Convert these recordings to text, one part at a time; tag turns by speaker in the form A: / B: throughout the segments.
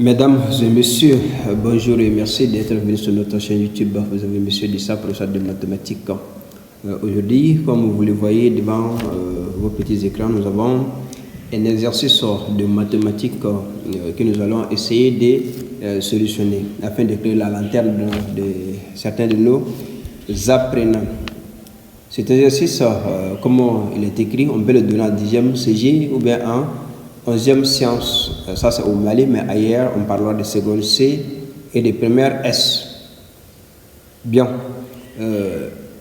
A: Mesdames et messieurs, bonjour et merci d'être venus sur notre chaîne YouTube. Vous avez monsieur Dissa, professeur de mathématiques. Aujourd'hui, comme vous le voyez devant vos petits écrans, nous avons un exercice de mathématiques que nous allons essayer de solutionner afin d'éclairer la lanterne de certains de nos apprenants. Cet exercice, comment il est écrit, on peut le donner en 10e CG ou bien en 11e science. Ça c'est au Mali, mais ailleurs on parlera de seconde C et de première S. Bien,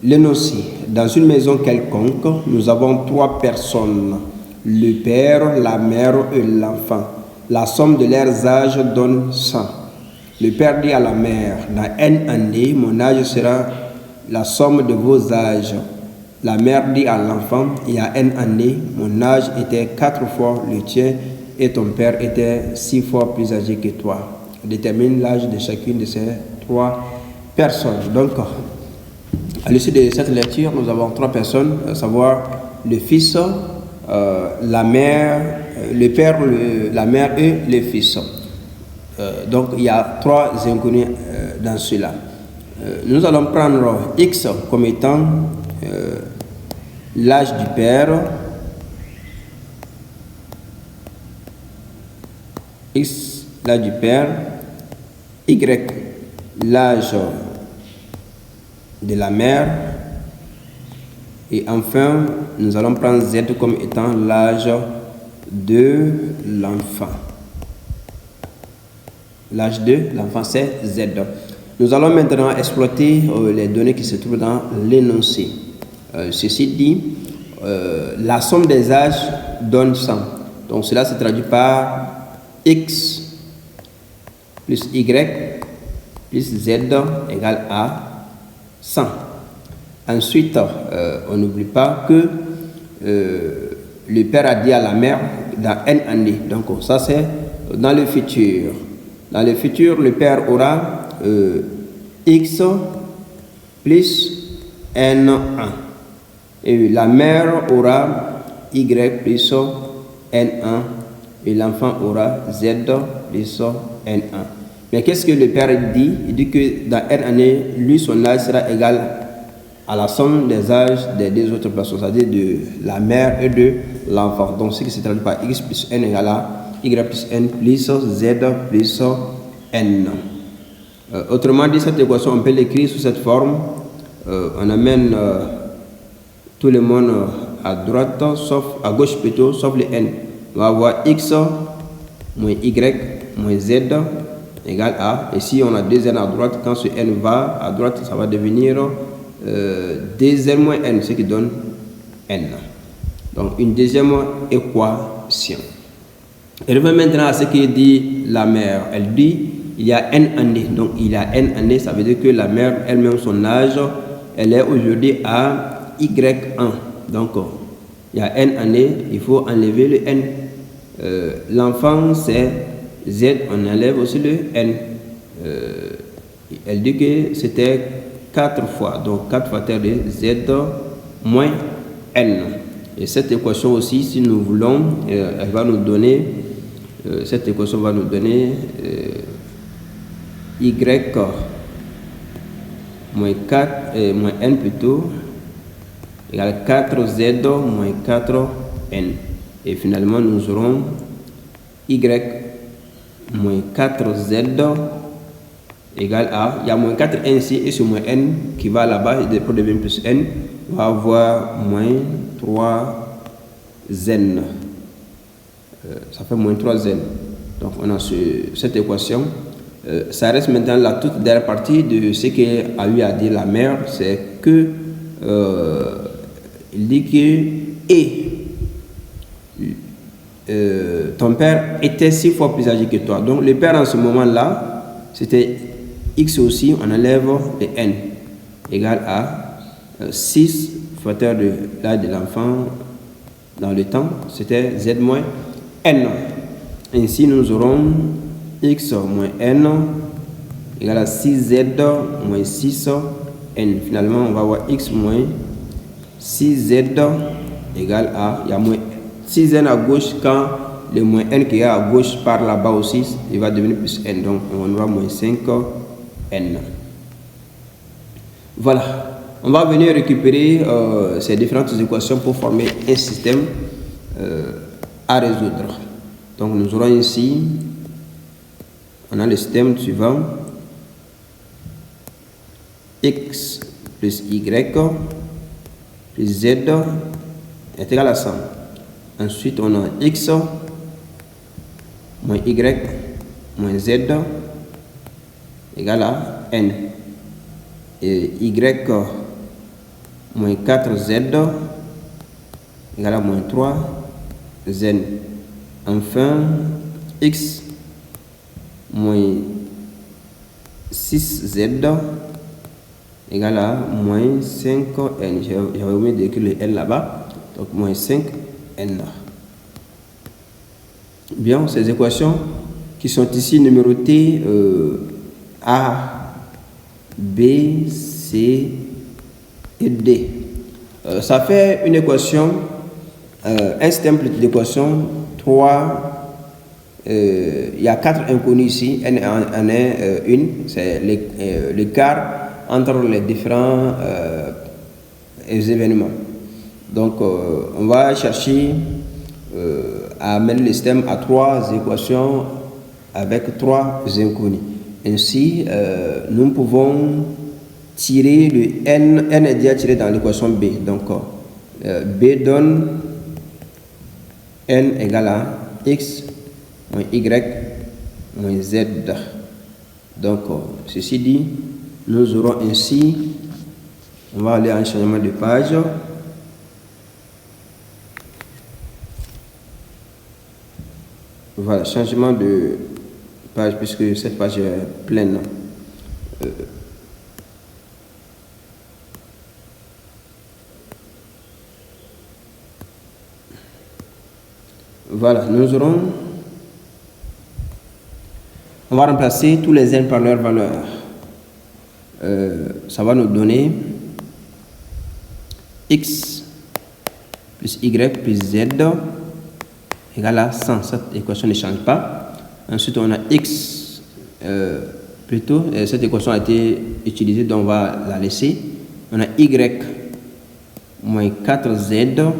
A: l'énoncé. Dans une maison quelconque, nous avons 3 personnes, le père, la mère et l'enfant. La somme de leurs âges donne 100. Le père dit à la mère, dans N années, mon âge sera la somme de vos âges. La mère dit à l'enfant, il y a N années, mon âge était 4 fois le tien et ton père était 6 fois plus âgé que toi. Détermine l'âge de chacune de ces 3 personnes. Donc, à l'issue de cette lecture, nous avons 3 personnes, à savoir le fils, la mère, le père, la mère et le fils. Donc, il y a 3 inconnus dans cela. Nous allons prendre X comme étant l'âge du père, X, l'âge du père, Y, l'âge de la mère, et enfin, nous allons prendre Z comme étant l'âge de l'enfant. L'âge de l'enfant, c'est Z. Nous allons maintenant exploiter les données qui se trouvent dans l'énoncé. Ceci dit, la somme des âges donne 100. Donc cela se traduit par X plus Y plus Z égale à 100. Ensuite, on n'oublie pas que le père a dit à la mère dans N années. Donc ça c'est dans le futur. Dans le futur, le père aura X plus N1. Et la mère aura Y plus N1 et l'enfant aura Z plus N1. Mais qu'est-ce que le père dit? Il dit que dans N années, lui, son âge sera égal à la somme des âges des 2 autres personnes, c'est-à-dire de la mère et de l'enfant. Donc, ce qui se traduit par X plus N égale à Y plus N plus Z plus N. Autrement dit, cette équation, on peut l'écrire sous cette forme. On amène tout le monde à droite, sauf à gauche plutôt, sauf le N. On va avoir X moins Y moins Z égale à. Et si on a 2 N à droite, quand ce N va à droite, ça va devenir 2N moins N, ce qui donne N. Donc une deuxième équation. Et revient maintenant à ce que dit la mère. Elle dit il y a N années. Donc il y a N années, ça veut dire que la mère elle-même, son âge, elle est aujourd'hui à Y1. Donc il y a N années, il faut enlever le N. L'enfant c'est Z, on enlève aussi le N. Elle dit que c'était 4 fois. Donc 4 fois terre de Z moins N. Et cette équation aussi, si nous voulons, elle va nous donner, cette équation va nous donner Y moins 4, moins N plutôt, égale 4Z moins 4N. Et finalement, nous aurons Y moins 4Z égale à, il y a moins 4N ici, et ce moins N qui va là-bas, et pour devenir plus N, on va avoir moins 3N. Ça fait moins 3N. Donc on a cette équation. Ça reste maintenant la toute dernière partie de ce qu'a eu à dire la mère, c'est que il dit que ton père était 6 fois plus âgé que toi. Donc le père en ce moment-là, c'était X aussi, on enlève le N égale à 6 fois terre de l'âge de l'enfant dans le temps, c'était Z moins N. Ainsi nous aurons X moins N égale à 6Z moins 6N. Finalement, on va avoir X moins 6Z égale à, il y a moins 6N à gauche quand le moins n qui est à gauche par là-bas aussi, il va devenir plus n. Donc, on aura moins 5n. Voilà. On va venir récupérer ces différentes équations pour former un système à résoudre. Donc, nous aurons ici, on a le système suivant. X plus Y plus Z est égal à 100. Ensuite, on a X moins Y moins Z égale à N. Et Y moins 4Z égale à moins 3Z. Enfin, X moins 6Z égale à moins 5n. J'avais oublié d'écrire le n là-bas. Donc moins 5n. Bien, ces équations qui sont ici numérotées A, B, C et D. Ça fait une équation, un système d'équation 3. Il y a 4 inconnus ici. N en est une. C'est l'écart entre les différents événements. Donc, on va chercher à mettre le système à 3 équations avec 3 inconnus. Ainsi, nous pouvons tirer le n est déjà tiré dans l'équation B. Donc, B donne n égale à x moins y moins z. Donc, ceci dit, nous aurons ainsi, on va aller en changement de page. Voilà, changement de page puisque cette page est pleine. Voilà, nous aurons, on va remplacer tous les n par leur valeur. Ça va nous donner x plus y plus z égale à 100. Cette équation ne change pas. Ensuite, on a x, plutôt, cette équation a été utilisée, donc on va la laisser. On a y moins 4z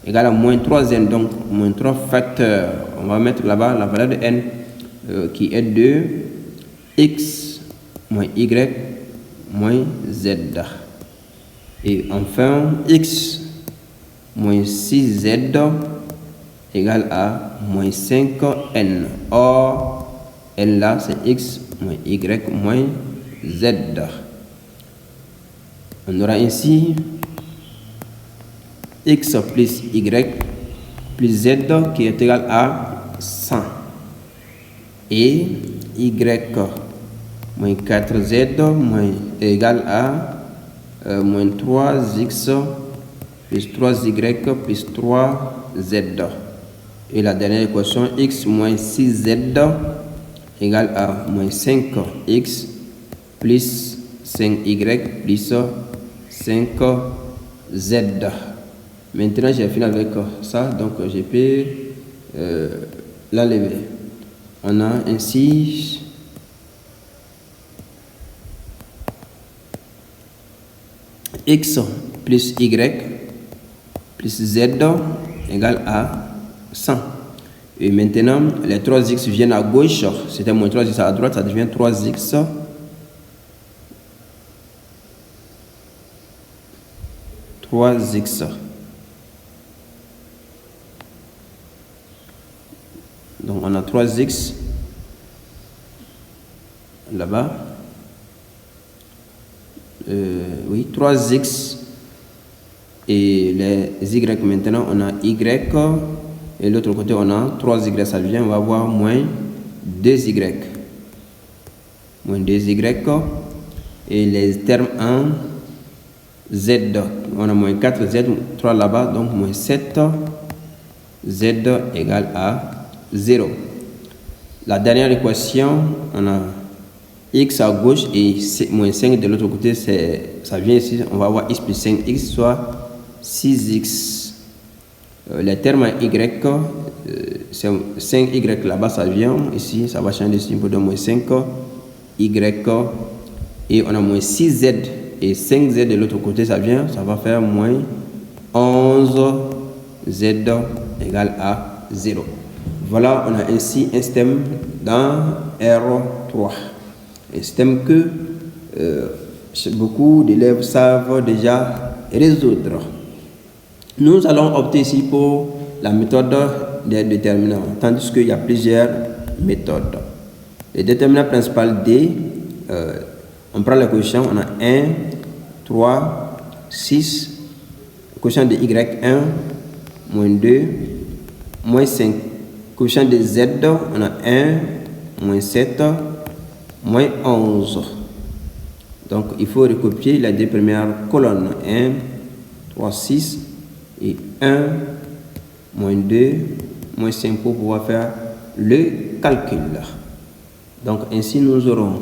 A: égale à moins 3n, donc moins 3 facteurs. On va mettre là-bas la valeur de n qui est de x moins y moins z. Et enfin, x moins 6z égale à moins 5n. Or, n là, c'est x moins y moins z. On aura ainsi x plus y plus z qui est égal à 100. Et y moins 4z moins égal à moins 3x plus 3y plus 3z. Et la dernière équation, x moins 6z égale à moins 5x plus 5y plus 5z. Maintenant, j'ai fini avec ça, donc je peux l'enlever. On a ainsi x plus y plus z égale à 100. Et maintenant, les 3x viennent à gauche. C'était moins 3x à droite, ça devient 3x. Donc, on a 3x là-bas. Oui, 3x. Et les y maintenant, on a y. Et l'autre côté, on a 3y, ça devient, on va avoir moins 2y. Moins 2y. Et les termes en z, on a moins 4z, 3 là-bas, donc moins 7z égale à 0. La dernière équation, on a x à gauche et moins 5 de l'autre côté, ça vient ici, on va avoir x plus 5x, soit 6x. Les termes en y, c'est 5y là-bas, ça vient. Ici, ça va changer de signe pour donner moins 5y. Et on a moins 6z. Et 5z de l'autre côté, ça vient. Ça va faire moins 11z égale à 0. Voilà, on a ainsi un système dans R3. Un système que beaucoup d'élèves savent déjà résoudre. Nous allons opter ici pour la méthode des déterminants, tandis qu'il y a plusieurs méthodes. Les déterminants principaux D, on prend le coefficient, on a 1, 3, 6, le coefficient de Y1, moins 2, moins 5. Coefficient de Z, on a 1, moins 7, moins 11. Donc, il faut recopier les deux premières colonnes. 1, 3, 6 et 1, moins 2, moins 5 pour pouvoir faire le calcul. Donc, ainsi, nous aurons,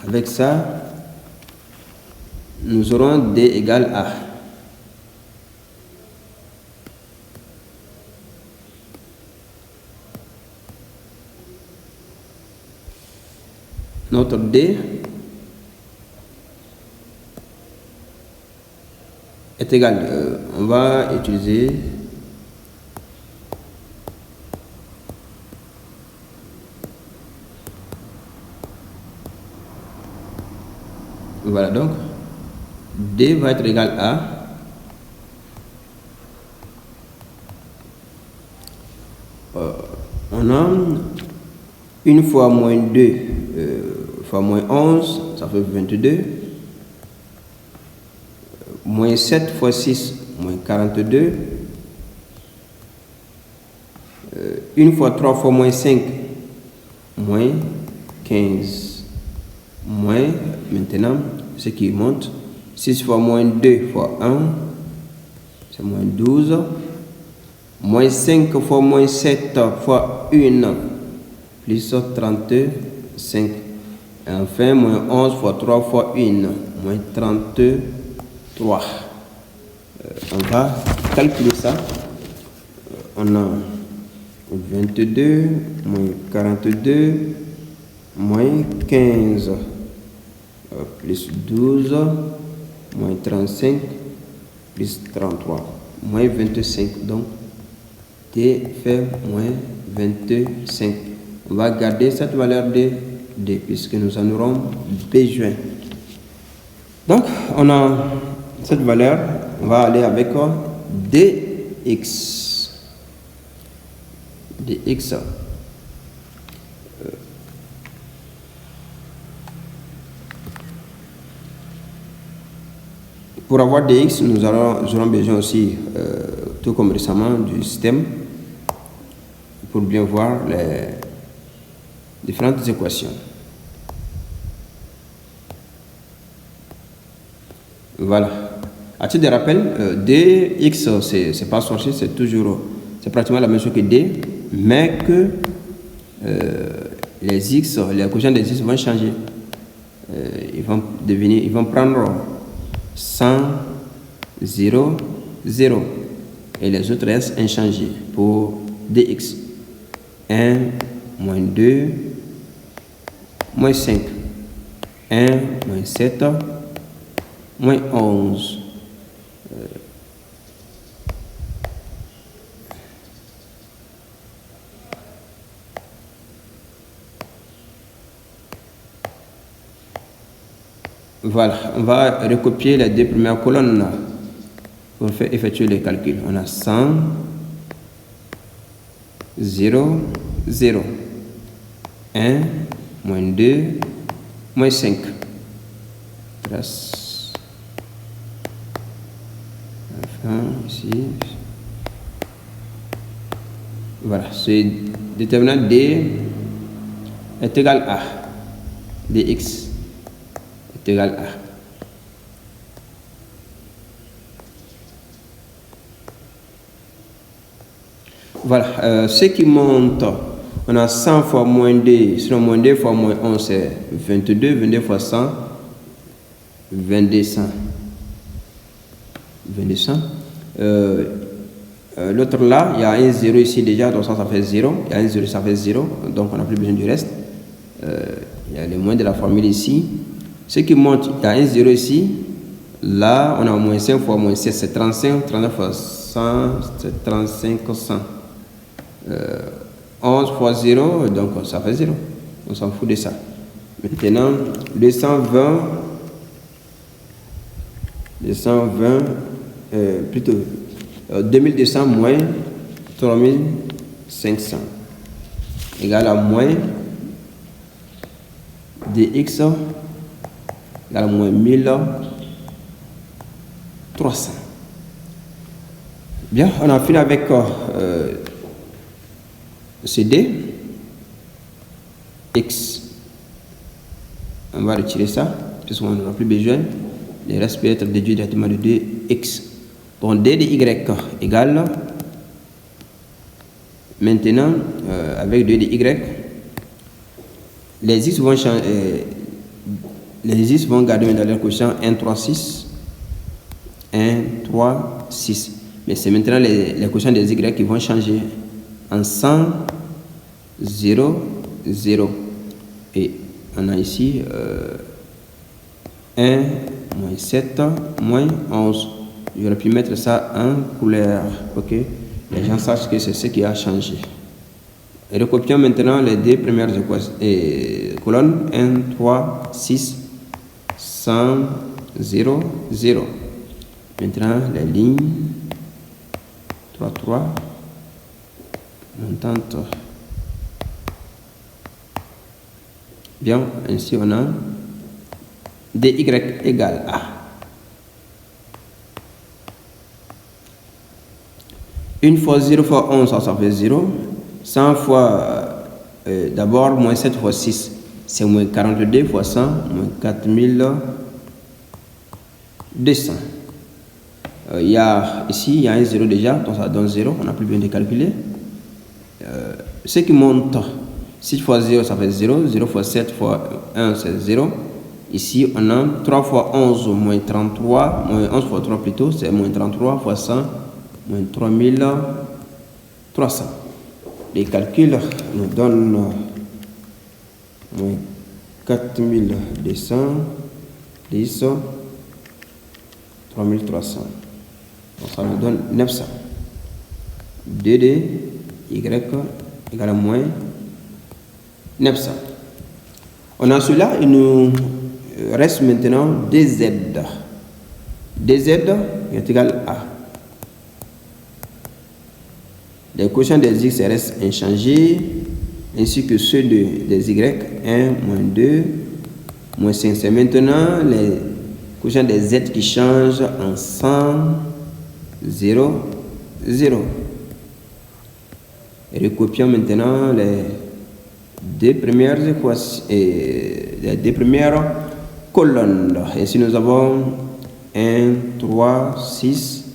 A: avec ça, nous aurons D égale A. Notre D est égal, on va utiliser voilà, donc D va être égal à on a 1 fois moins 2 fois moins 11, ça fait 22. Moins 7 fois 6, moins 42. 1 fois 3 fois moins 5, moins 15. Moins, maintenant, ce qui monte, 6 fois moins 2 fois 1, c'est moins 12. Moins 5 fois moins 7 fois 1, plus 35. Et enfin, moins 11 fois 3 fois 1, moins 33. On va calculer ça. On a 22, moins 42, moins 15, plus 12, moins 35, plus 33, moins 25. Donc, T fait moins 25. On va garder cette valeur de D puisque nous en aurons besoin. Donc, on a cette valeur, on va aller avec dx. dx. Pour avoir dx, nous aurons besoin aussi, tout comme récemment, du système pour bien voir les différentes équations. Voilà. À titre de rappel, dx, c'est pas sorcier, c'est pratiquement la même chose que d, mais que les x, les coefficients des x vont changer. Ils vont prendre 100, 0, 0. Et les autres restent inchangés pour dx. 1, moins 2, moins 5. 1, moins 7, moins 11. Voilà, on va recopier les deux premières colonnes là, pour faire effectuer les calculs. On a 100, 0, 0. 1, moins 2, moins 5. Trace. Enfin, ici. Voilà, ce déterminant D est égal à dx est égal à. Voilà, ce qui monte, on a 100 fois moins 2, sinon moins 2 fois moins 11, c'est 22, 22 fois 100, 2200. L'autre là, il y a un 0 ici déjà, donc ça fait 0. Il y a un 0, ça fait 0. Donc on n'a plus besoin du reste. Il y a les moins de la formule ici. Ce qui monte, il y a un 0 ici. Là, on a moins 5 fois moins 7, c'est 35. 39 fois 100, c'est 35, 100. 11 fois 0, donc ça fait 0. On s'en fout de ça. Maintenant, 220, plutôt 2200 moins 3500 égale à moins dx égale à moins 1300. Bien, on a fini avec CD X. On va retirer ça, puisqu'on n'en a plus besoin. Le reste peut être déduit directement de 2x. Donc d de y égale, maintenant, avec 2 de y, les x vont changer, les x vont garder dans leur quotient 1, 3, 6. 1, 3, 6. Mais c'est maintenant les quotients des y qui vont changer en 100, 0, 0. Et on a ici 1, moins 7, moins 11. J'aurais pu mettre ça en couleur. Ok, les gens sachent que c'est ce qui a changé. Et recopions maintenant les deux premières colonnes. 1, 3, 6, 100, 0, 0. Maintenant, les lignes 3, 3, montante. Bien, ainsi on a dy égale A. Une fois 0 fois 11, ça fait 0. 100 fois, d'abord, moins 7 fois 6, c'est moins 42 fois 100, moins 4200. Il y a ici, il y a un 0 déjà, donc ça donne 0, on n'a plus besoin de calculer. Ce qui monte, 6 fois 0, ça fait 0, 0 fois 7 fois 1, c'est 0. Ici, on a 3 fois 11, moins 33, moins 11 fois 3 plutôt, c'est moins 33 fois 100, moins 3300. Les calculs nous donnent moins 4200, 10, 3300. Donc ça nous donne 900. 2D, Y égale à moins 900. On a cela, il nous reste maintenant DZ. DZ est égal à les quotients des X restent inchangés, ainsi que ceux des Y, 1, moins 2, moins 5. C'est maintenant les quotients des Z qui changent en 100, 0, 0. Et recopions maintenant les deux premières équations et les deux premières colonnes. Ici nous avons 1, 3, 6,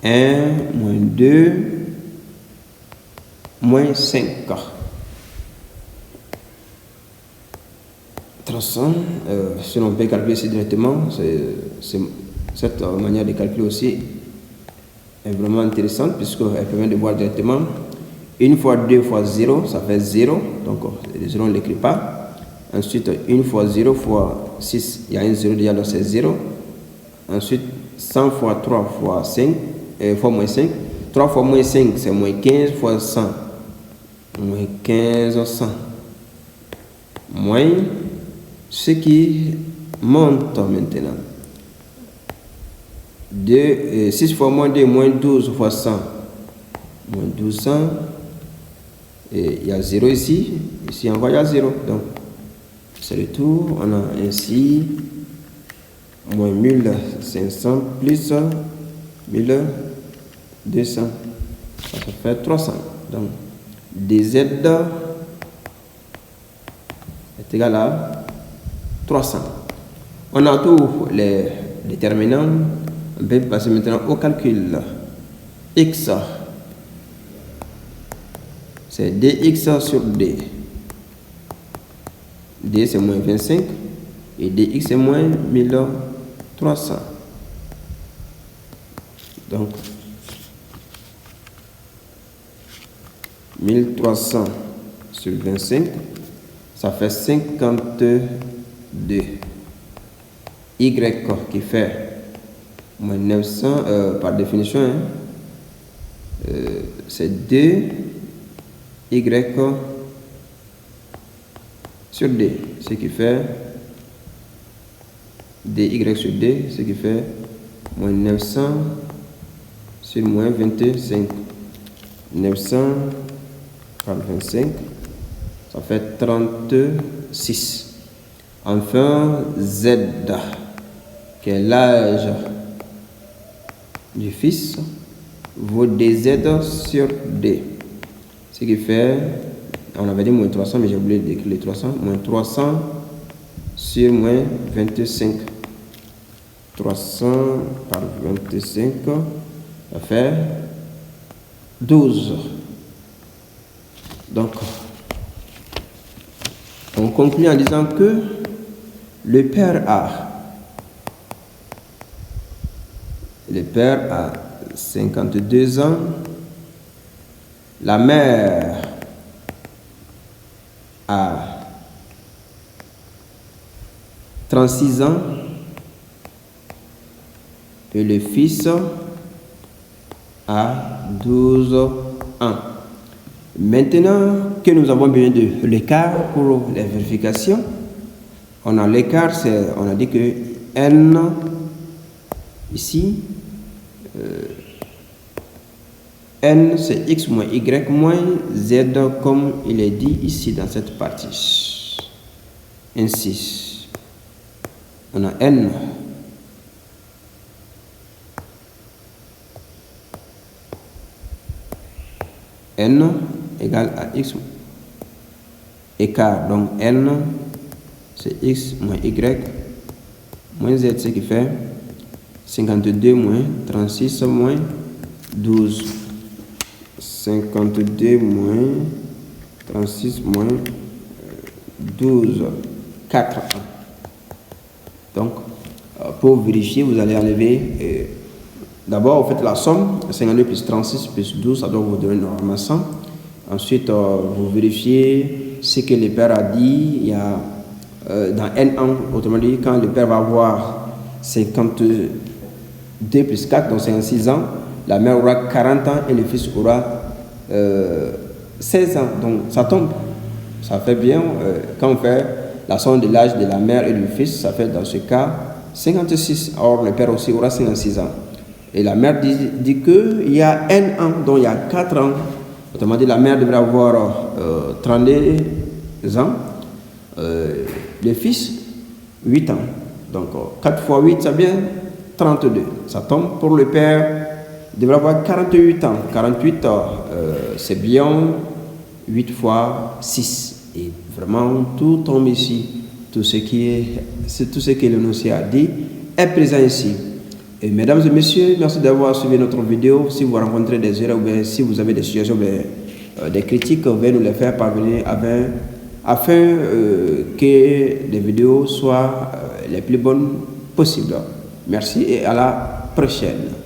A: 1, moins 2, moins 5. 300, si on peut calculer ici directement, cette manière de calculer aussi est vraiment intéressante puisqu'elle permet de voir directement. 1 fois 2 fois 0, ça fait 0, donc les 0 on ne l'écrit pas. Ensuite, 1 fois 0 fois 6, il y a un 0 déjà, donc c'est 0. Ensuite, 100 fois 3 fois 5, fois moins 5. 3 fois moins 5, c'est moins 15 fois 100. Moins 15, 100. Moins ce qui monte maintenant. 6 fois moins 2, moins 12 fois 100. Moins 1200. Et il y a 0 ici. Ici encore il y a 0. Donc, c'est le tout. On a ainsi moins 1500 plus 1200. Ça fait 300. Donc, DZ est égal à 300. On a tous les déterminants. On peut passer maintenant au calcul. X, c'est dx sur d. D c'est moins 25 et dx c'est moins 1300. Donc, 1300 sur 25, ça fait 52. Y qui fait moins 900, par définition, hein, c'est 2 Y sur D, ce qui fait dy sur D, ce qui fait moins 900 sur moins 25. 900 par 25, ça fait 36. Enfin, Z, qui est l'âge du fils, vaut dz sur D. Ce qui fait, on avait dit moins 300, mais j'ai oublié d'écrire les 300. Moins 300 sur moins 25. 300 par 25, ça fait 12. Donc, on conclut en disant que le père a 52 ans, la mère a 36 ans et le fils a 12 ans. Maintenant que nous avons besoin de l'écart pour les vérifications, on a l'écart, on a dit que n ici, n c'est x moins y moins z comme il est dit ici dans cette partie. Ainsi, on a n égale à x écart, donc n c'est x moins y moins z, ce qui fait 52 moins 36 moins 12. 52 moins 36 moins 12, 4. Donc, pour vérifier, vous allez enlever, d'abord, vous faites la somme, 52 plus 36 plus 12, ça doit vous donner normalement 100. Ensuite, vous vérifiez ce que le père a dit. Il y a dans n ans, autrement dit, quand le père va avoir 52 plus 4, donc 56 ans, la mère aura 40 ans et le fils aura 16 ans. Donc ça tombe, ça fait bien. Quand on fait la somme de l'âge de la mère et du fils, ça fait dans ce cas 56. Or, le père aussi aura 56 ans. Et la mère dit qu'il y a n ans, donc il y a 4 ans. Autrement dit, la mère devrait avoir 32 ans. Le fils, 8 ans. Donc 4 fois 8, ça vient 32. Ça tombe. Pour le père, il devrait avoir 48 ans. 48, c'est bien 8 fois 6. Et vraiment, tout tombe ici. Tout ce que l'énoncé a dit est présent ici. Et mesdames et messieurs, merci d'avoir suivi notre vidéo. Si vous rencontrez des erreurs ou bien si vous avez des suggestions, des critiques, veuillez nous les faire parvenir afin que les vidéos soient les plus bonnes possibles. Merci et à la prochaine.